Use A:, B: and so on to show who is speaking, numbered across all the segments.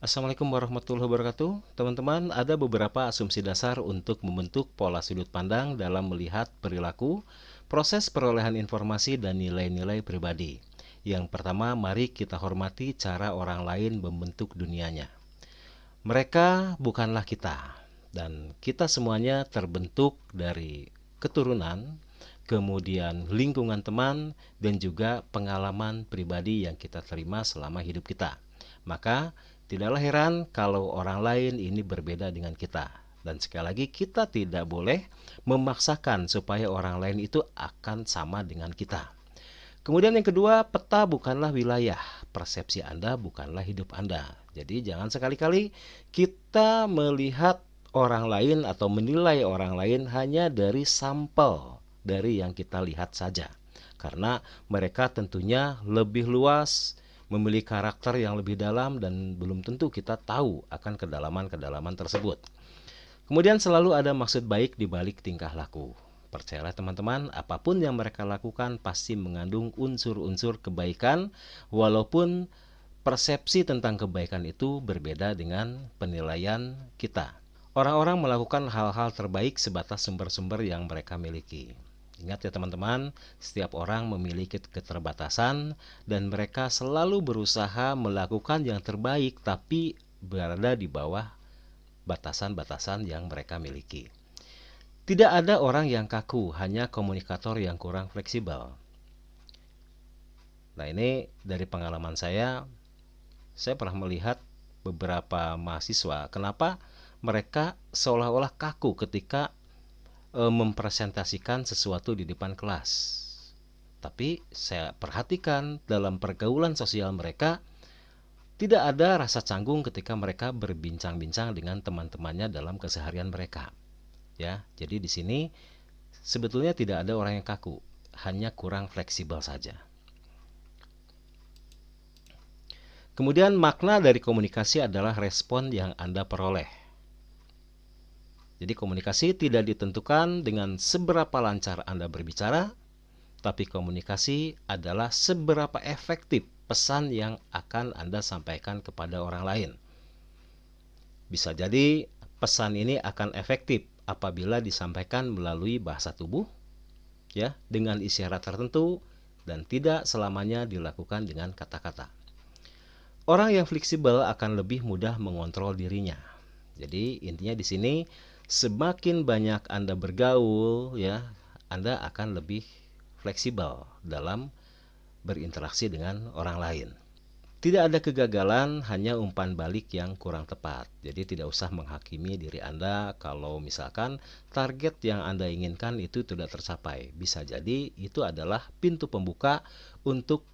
A: Assalamualaikum warahmatullahi wabarakatuh. Teman-teman, ada beberapa asumsi dasar untuk membentuk pola sudut pandang dalam melihat perilaku, proses perolehan informasi, dan nilai-nilai pribadi. Yang pertama, mari kita hormati cara orang lain membentuk dunianya. Mereka bukanlah kita, dan kita semuanya terbentuk dari keturunan, kemudian lingkungan teman, dan juga pengalaman pribadi yang kita terima selama hidup kita. Maka tidaklah heran kalau orang lain ini berbeda dengan kita. Dan sekali lagi, kita tidak boleh memaksakan supaya orang lain itu akan sama dengan kita. Kemudian yang kedua, peta bukanlah wilayah, persepsi Anda bukanlah hidup Anda. Jadi jangan sekali-kali kita melihat orang lain atau menilai orang lain hanya dari sampel dari yang kita lihat saja. Karena mereka tentunya lebih luas, memiliki karakter yang lebih dalam, dan belum tentu kita tahu akan kedalaman-kedalaman tersebut. Kemudian selalu ada maksud baik di balik tingkah laku. Percayalah teman-teman, apapun yang mereka lakukan pasti mengandung unsur-unsur kebaikan, walaupun persepsi tentang kebaikan itu berbeda dengan penilaian kita. Orang-orang melakukan hal-hal terbaik sebatas sumber-sumber yang mereka miliki. Ingat ya teman-teman, setiap orang memiliki keterbatasan dan mereka selalu berusaha melakukan yang terbaik tapi berada di bawah batasan-batasan yang mereka miliki. Tidak ada orang yang kaku, hanya komunikator yang kurang fleksibel. Nah, ini dari pengalaman saya pernah melihat beberapa mahasiswa, kenapa mereka seolah-olah kaku ketika mempresentasikan sesuatu di depan kelas. Tapi saya perhatikan dalam pergaulan sosial mereka, tidak ada rasa canggung ketika mereka berbincang-bincang dengan teman-temannya dalam keseharian mereka. Ya, jadi di sini sebetulnya tidak ada orang yang kaku, hanya kurang fleksibel saja. Kemudian makna dari komunikasi adalah respon yang Anda peroleh. Jadi komunikasi tidak ditentukan dengan seberapa lancar Anda berbicara, tapi komunikasi adalah seberapa efektif pesan yang akan Anda sampaikan kepada orang lain. Bisa jadi pesan ini akan efektif apabila disampaikan melalui bahasa tubuh, ya, dengan isyarat tertentu, dan tidak selamanya dilakukan dengan kata-kata. Orang yang fleksibel akan lebih mudah mengontrol dirinya. Jadi intinya di sini, semakin banyak Anda bergaul, ya, Anda akan lebih fleksibel dalam berinteraksi dengan orang lain. Tidak ada kegagalan, hanya umpan balik yang kurang tepat. Jadi tidak usah menghakimi diri Anda kalau misalkan target yang Anda inginkan itu tidak tercapai. Bisa jadi itu adalah pintu pembuka untuk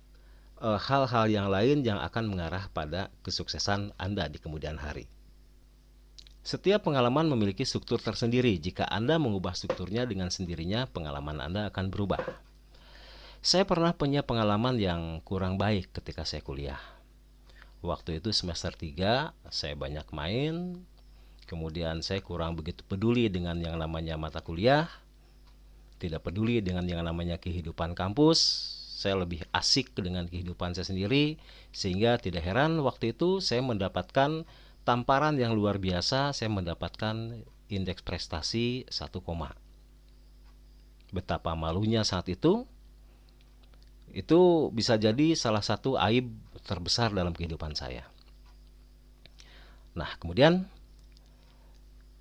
A: hal-hal yang lain yang akan mengarah pada kesuksesan Anda di kemudian hari. Setiap pengalaman memiliki struktur tersendiri. Jika Anda mengubah strukturnya dengan sendirinya, pengalaman Anda akan berubah. Saya pernah punya pengalaman yang kurang baik ketika saya kuliah. Waktu itu semester 3, saya banyak main, kemudian saya kurang begitu peduli dengan yang namanya mata kuliah, tidak peduli dengan yang namanya kehidupan kampus. Saya lebih asik dengan kehidupan saya sendiri, sehingga tidak heran waktu itu saya mendapatkan tamparan yang luar biasa. Saya mendapatkan indeks prestasi 1, betapa malunya saat itu bisa jadi salah satu aib terbesar dalam kehidupan saya. Nah, kemudian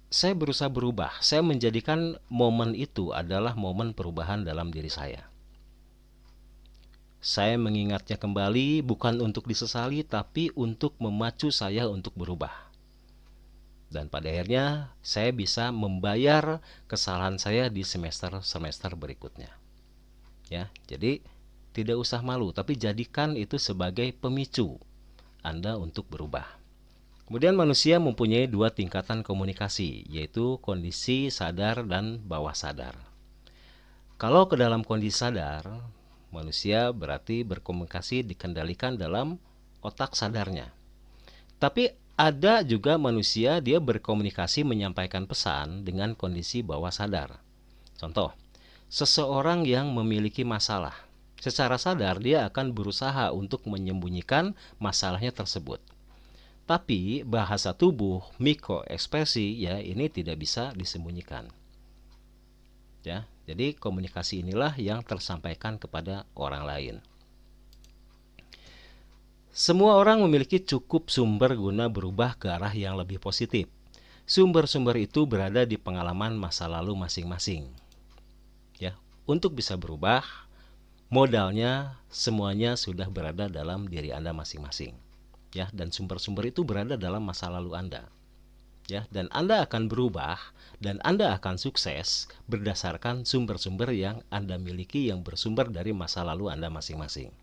A: saya berusaha berubah. Saya menjadikan momen itu adalah momen perubahan dalam diri saya. Saya mengingatnya kembali bukan untuk disesali, tapi untuk memacu saya untuk berubah. Dan pada akhirnya saya bisa membayar kesalahan saya di semester-semester berikutnya. Ya, jadi tidak usah malu, tapi jadikan itu sebagai pemicu Anda untuk berubah. Kemudian manusia mempunyai 2 tingkatan komunikasi, yaitu kondisi sadar dan bawah sadar. Kalau ke dalam kondisi sadar, manusia berarti berkomunikasi dikendalikan dalam otak sadarnya. Tapi ada juga manusia dia berkomunikasi menyampaikan pesan dengan kondisi bawah sadar. Contoh, seseorang yang memiliki masalah, secara sadar dia akan berusaha untuk menyembunyikan masalahnya tersebut. Tapi bahasa tubuh, mikroekspresi ya ini tidak bisa disembunyikan. Ya, jadi komunikasi inilah yang tersampaikan kepada orang lain. Semua orang memiliki cukup sumber guna berubah ke arah yang lebih positif. Sumber-sumber itu berada di pengalaman masa lalu masing-masing. Ya, untuk bisa berubah, modalnya semuanya sudah berada dalam diri Anda masing-masing. Ya, dan sumber-sumber itu berada dalam masa lalu Anda. Ya, dan Anda akan berubah dan Anda akan sukses berdasarkan sumber-sumber yang Anda miliki yang bersumber dari masa lalu Anda masing-masing.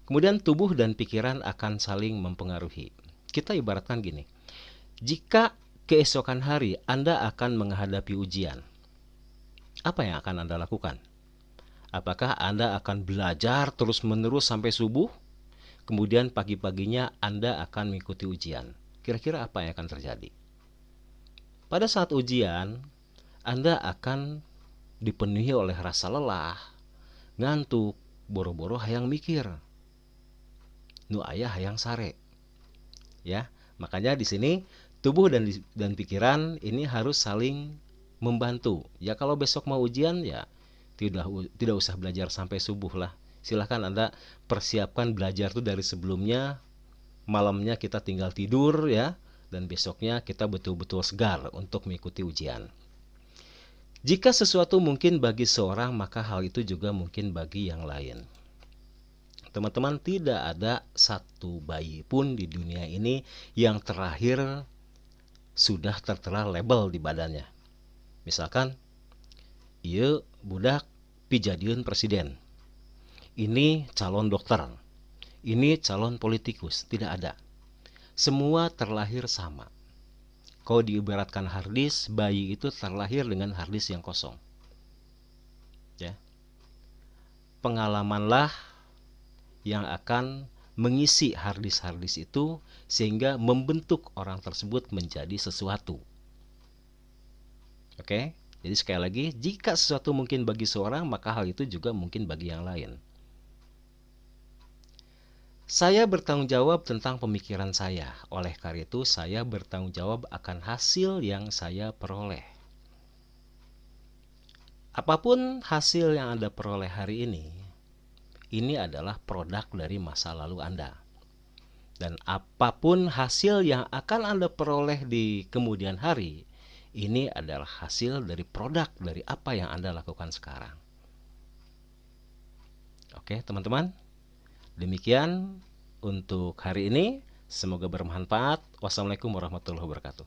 A: Kemudian tubuh dan pikiran akan saling mempengaruhi. Kita ibaratkan gini, jika keesokan hari Anda akan menghadapi ujian, apa yang akan Anda lakukan? Apakah Anda akan belajar terus-menerus sampai subuh? Kemudian pagi-paginya Anda akan mengikuti ujian. Kira-kira apa yang akan terjadi? Pada saat ujian, Anda akan dipenuhi oleh rasa lelah, ngantuk, boro-boro hayang mikir. Nu aya hayang sare. Ya, makanya di sini tubuh dan pikiran ini harus saling membantu. Ya kalau besok mau ujian ya tidak usah belajar sampai subuh lah. Silahkan Anda persiapkan belajar tuh dari sebelumnya. Malamnya kita tinggal tidur ya, dan besoknya kita betul-betul segar untuk mengikuti ujian. Jika sesuatu mungkin bagi seorang, maka hal itu juga mungkin bagi yang lain. Teman-teman, tidak ada satu bayi pun di dunia ini yang terakhir sudah tertera label di badannya. Misalkan, ieu budak pijadieun presiden. Ini calon dokter. Ini calon politikus. Tidak ada. Semua terlahir sama. Kalau diibaratkan harddisk, bayi itu terlahir dengan harddisk yang kosong. Ya. Pengalamanlah yang akan mengisi harddisk itu sehingga membentuk orang tersebut menjadi sesuatu. Oke? Jadi sekali lagi, jika sesuatu mungkin bagi seorang, maka hal itu juga mungkin bagi yang lain. Saya bertanggung jawab tentang pemikiran saya. Oleh karena itu, saya bertanggung jawab akan hasil yang saya peroleh. Apapun hasil yang Anda peroleh hari ini adalah produk dari masa lalu Anda. Dan apapun hasil yang akan Anda peroleh di kemudian hari, ini adalah hasil dari produk dari apa yang Anda lakukan sekarang. Oke, teman-teman. Demikian untuk hari ini. Semoga bermanfaat. Wassalamualaikum warahmatullahi wabarakatuh.